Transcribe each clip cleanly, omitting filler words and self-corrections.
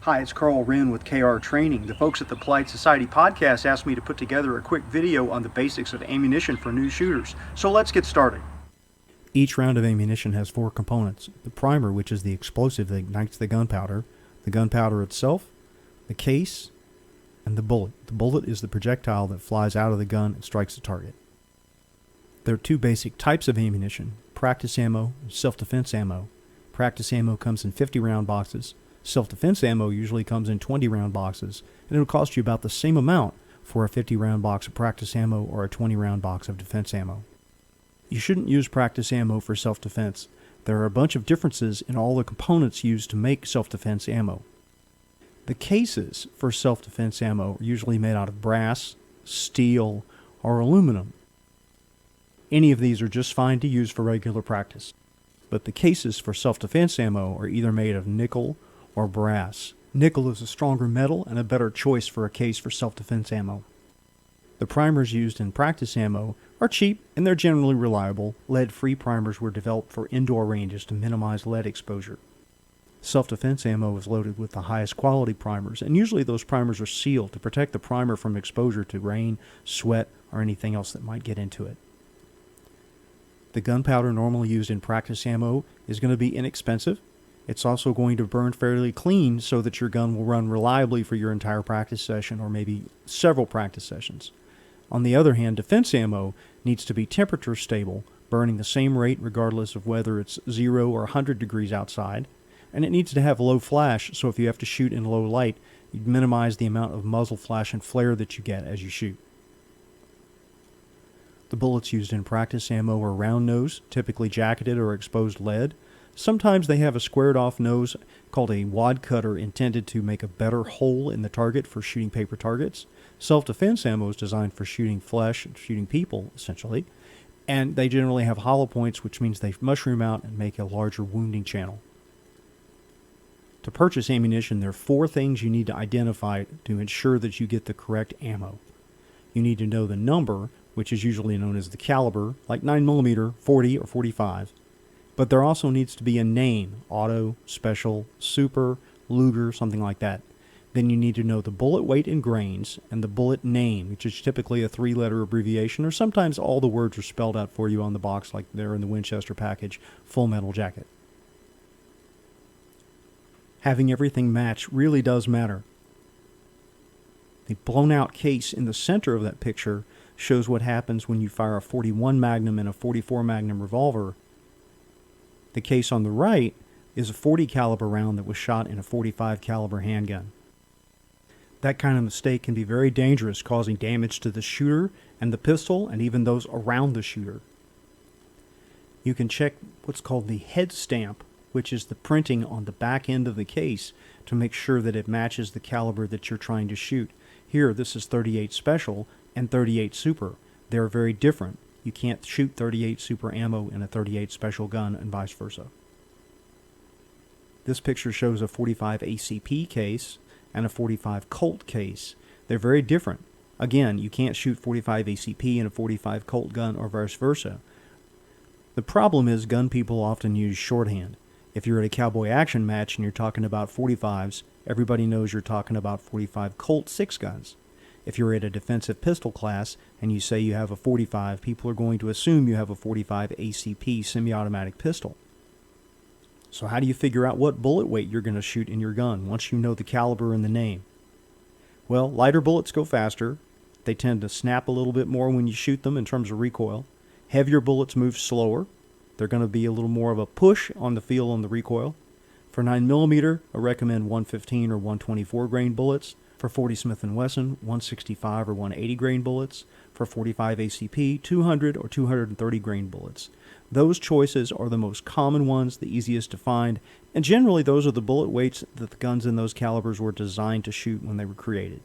Hi, it's Karl Rehn with KR Training. The folks at the Polite Society podcast asked me to put together a quick video on the basics of ammunition for new shooters. So let's get started. Each round of ammunition has four components. The primer, which is the explosive that ignites the gunpowder itself, the case, and the bullet. The bullet is the projectile that flies out of the gun and strikes the target. There are two basic types of ammunition: practice ammo and self-defense ammo. Practice ammo comes in 50-round boxes. Self-defense ammo usually comes in 20-round boxes, and it'll cost you about the same amount for a 50-round box of practice ammo or a 20-round box of defense ammo. You shouldn't use practice ammo for self-defense. There are a bunch of differences in all the components used to make self-defense ammo. The cases for self-defense ammo are usually made out of brass, steel, or aluminum. Any of these are just fine to use for regular practice. But the cases for self-defense ammo are either made of nickel or brass. Nickel is a stronger metal and a better choice for a case for self-defense ammo. The primers used in practice ammo are cheap and they're generally reliable. Lead-free primers were developed for indoor ranges to minimize lead exposure. Self-defense ammo is loaded with the highest quality primers, and usually those primers are sealed to protect the primer from exposure to rain, sweat, or anything else that might get into it. The gunpowder normally used in practice ammo is going to be inexpensive. It's also going to burn fairly clean so that your gun will run reliably for your entire practice session or maybe several practice sessions. On the other hand, defense ammo needs to be temperature stable, burning the same rate regardless of whether it's 0 or 100 degrees outside, and it needs to have low flash, so if you have to shoot in low light, you minimize the amount of muzzle flash and flare that you get as you shoot. The bullets used in practice ammo are round nose, typically jacketed or exposed lead. Sometimes they have a squared off nose called a wad cutter intended to make a better hole in the target for shooting paper targets. Self-defense ammo is designed for shooting flesh, shooting people, essentially. And they generally have hollow points, which means they mushroom out and make a larger wounding channel. To purchase ammunition, there are four things you need to identify to ensure that you get the correct ammo. You need to know the number, which is usually known as the caliber, like 9mm, 40, or 45. But there also needs to be a name: auto, special, super, Luger, something like that. Then you need to know the bullet weight in grains and the bullet name, which is typically a 3-letter abbreviation, or sometimes all the words are spelled out for you on the box like they're in the Winchester package, Full Metal Jacket. Having everything match really does matter. The blown out case in the center of that picture shows what happens when you fire a .41 Magnum and a .44 Magnum revolver. The case on the right is a .40 caliber round that was shot in a .45 caliber handgun. That kind of mistake can be very dangerous, causing damage to the shooter and the pistol and even those around the shooter. You can check what's called the head stamp, which is the printing on the back end of the case, to make sure that it matches the caliber that you're trying to shoot. Here, this is .38 Special and .38 Super. They're very different. You can't shoot .38 Super ammo in a .38 Special gun and vice versa. This picture shows a .45 ACP case and a .45 Colt case. They're very different. Again, you can't shoot .45 ACP in a .45 Colt gun or vice versa. The problem is gun people often use shorthand. If you're at a cowboy action match and you're talking about .45s, everybody knows you're talking about .45 Colt 6 guns. If you're at a defensive pistol class and you say you have a .45, people are going to assume you have a .45 ACP semi-automatic pistol. So how do you figure out what bullet weight you're going to shoot in your gun once you know the caliber and the name? Well, lighter bullets go faster. They tend to snap a little bit more when you shoot them in terms of recoil. Heavier bullets move slower. They're going to be a little more of a push on the feel on the recoil. For 9mm, I recommend 115 or 124 grain bullets. For 40 Smith & Wesson, 165 or 180 grain bullets. For .45 ACP, 200 or 230 grain bullets. Those choices are the most common ones, the easiest to find, and generally those are the bullet weights that the guns in those calibers were designed to shoot when they were created.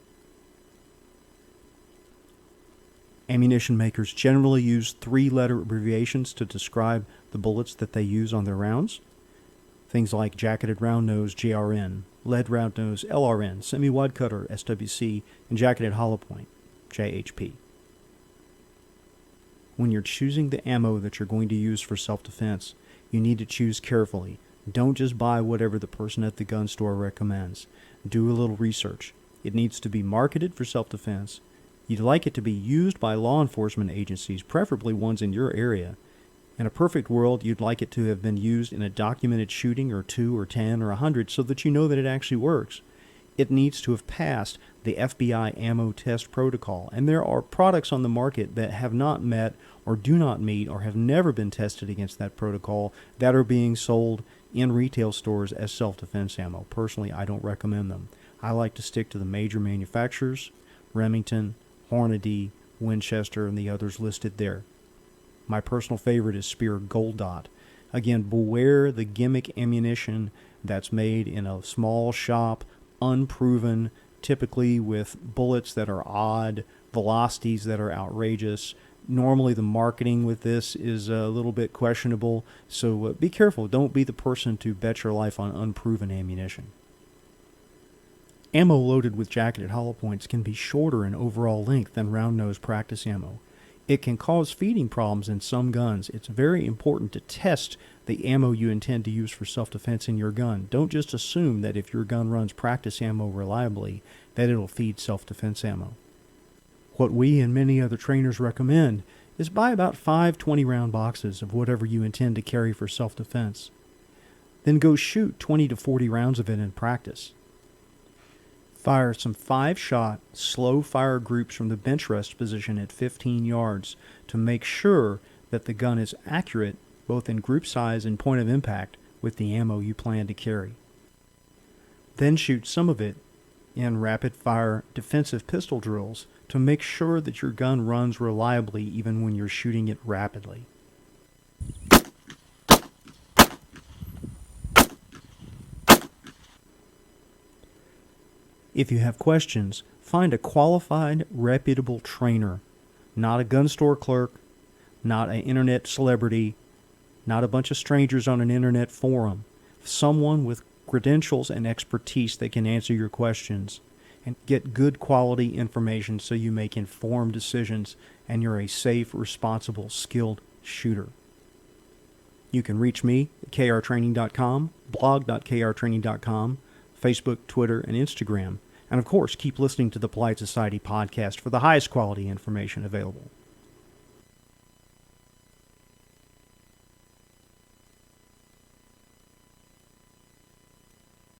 Ammunition makers generally use 3-letter abbreviations to describe the bullets that they use on their rounds. Things like jacketed round nose, JRN, lead round nose, LRN, semi-wide cutter, SWC, and jacketed hollow point, JHP. When you're choosing the ammo that you're going to use for self-defense, you need to choose carefully. Don't just buy whatever the person at the gun store recommends. Do a little research. It needs to be marketed for self-defense. You'd like it to be used by law enforcement agencies, preferably ones in your area. In a perfect world, you'd like it to have been used in a documented shooting or 2 or 10 or 100 so that you know that it actually works. It needs to have passed the FBI ammo test protocol, and there are products on the market that have not met or do not meet or have never been tested against that protocol that are being sold in retail stores as self-defense ammo. Personally, I don't recommend them. I like to stick to the major manufacturers, Remington, Hornady, Winchester, and the others listed there. My personal favorite is Speer Gold Dot. Again, beware the gimmick ammunition that's made in a small shop, unproven, typically with bullets that are odd, velocities that are outrageous. Normally the marketing with this is a little bit questionable, so be careful. Don't be the person to bet your life on unproven ammunition. Ammo loaded with jacketed hollow points can be shorter in overall length than round-nosed practice ammo. It can cause feeding problems in some guns. It's very important to test the ammo you intend to use for self-defense in your gun. Don't just assume that if your gun runs practice ammo reliably, that it'll feed self-defense ammo. What we and many other trainers recommend is buy about 5 20-round boxes of whatever you intend to carry for self-defense. Then go shoot 20 to 40 rounds of it in practice. Fire some 5-shot, slow-fire groups from the bench rest position at 15 yards to make sure that the gun is accurate both in group size and point of impact with the ammo you plan to carry. Then shoot some of it in rapid-fire defensive pistol drills to make sure that your gun runs reliably even when you're shooting it rapidly. If you have questions, find a qualified, reputable trainer, not a gun store clerk, not an internet celebrity, not a bunch of strangers on an internet forum. Someone with credentials and expertise that can answer your questions and get good quality information so you make informed decisions and you're a safe, responsible, skilled shooter. You can reach me at krtraining.com, blog.krtraining.com, Facebook, Twitter, and Instagram. And of course, keep listening to the Polite Society podcast for the highest quality information available.